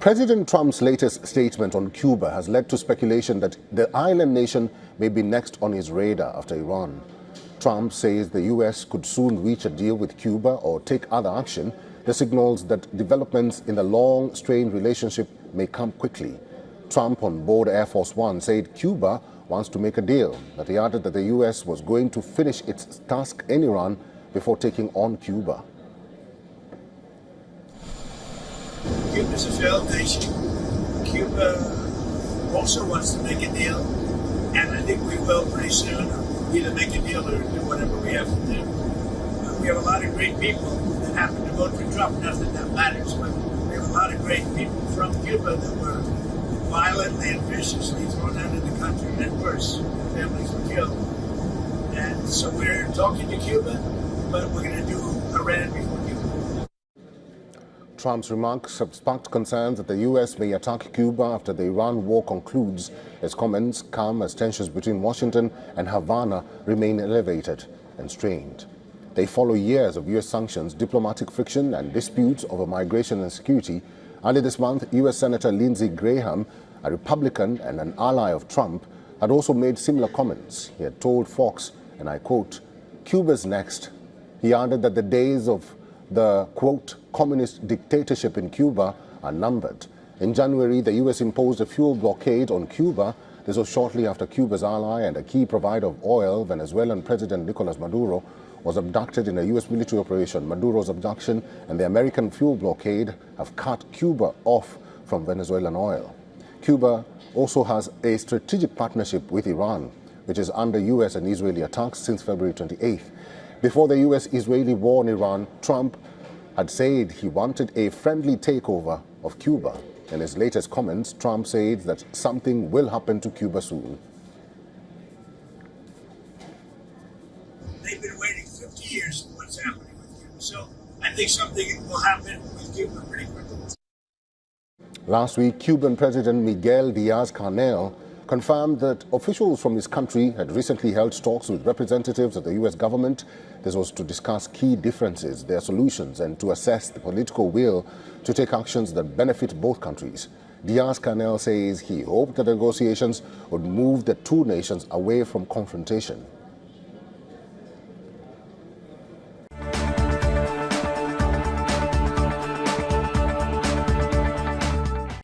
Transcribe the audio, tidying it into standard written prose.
President Trump's latest statement on Cuba has led to speculation that the island nation may be next on his radar after Iran. Trump says the U.S. could soon reach a deal with Cuba or take other action. This signals that developments in the long-strained relationship may come quickly. Trump on board Air Force One said Cuba wants to make a deal, but he added that the U.S. was going to finish its task in Iran before taking on Cuba. Cuba's a failed nation. Cuba also wants to make a deal, and I think we will pretty soon either make a deal or do whatever we have to do. We have a lot of great people that happen to vote for Trump. Not that that matters, but we have a lot of great people from Cuba that were violently and viciously thrown out of the country, and worse, their families were killed. And so we're talking to Cuba, but we're going to do Iran before Cuba. Trump's remarks have sparked concerns that the U.S. may attack Cuba after the Iran war concludes. His comments come as tensions between Washington and Havana remain elevated and strained. They follow years of U.S. sanctions, diplomatic friction, and disputes over migration and security. Early this month, U.S. Senator Lindsey Graham, a Republican and an ally of Trump, had also made similar comments. He had told Fox, and I quote, "Cuba's next." He added that the days of the, quote, communist dictatorship in Cuba are numbered. In January, the U.S. imposed a fuel blockade on Cuba. This was shortly after Cuba's ally and a key provider of oil, Venezuelan President Nicolas Maduro, was abducted in a U.S. military operation. Maduro's abduction and the American fuel blockade have cut Cuba off from Venezuelan oil. Cuba also has a strategic partnership with Iran, which is under U.S. and Israeli attacks since February 28th. Before the U.S.-Israeli war in Iran, Trump had said he wanted a friendly takeover of Cuba. In his latest comments, Trump said that something will happen to Cuba soon. They've been waiting 50 years for what's happening with Cuba, so I think something will happen with Cuba pretty quickly. Last week, Cuban President Miguel Diaz-Canel confirmed that officials from his country had recently held talks with representatives of the U.S. government. This was to discuss key differences, their solutions, and to assess the political will to take actions that benefit both countries. Diaz-Canel says he hoped that the negotiations would move the two nations away from confrontation.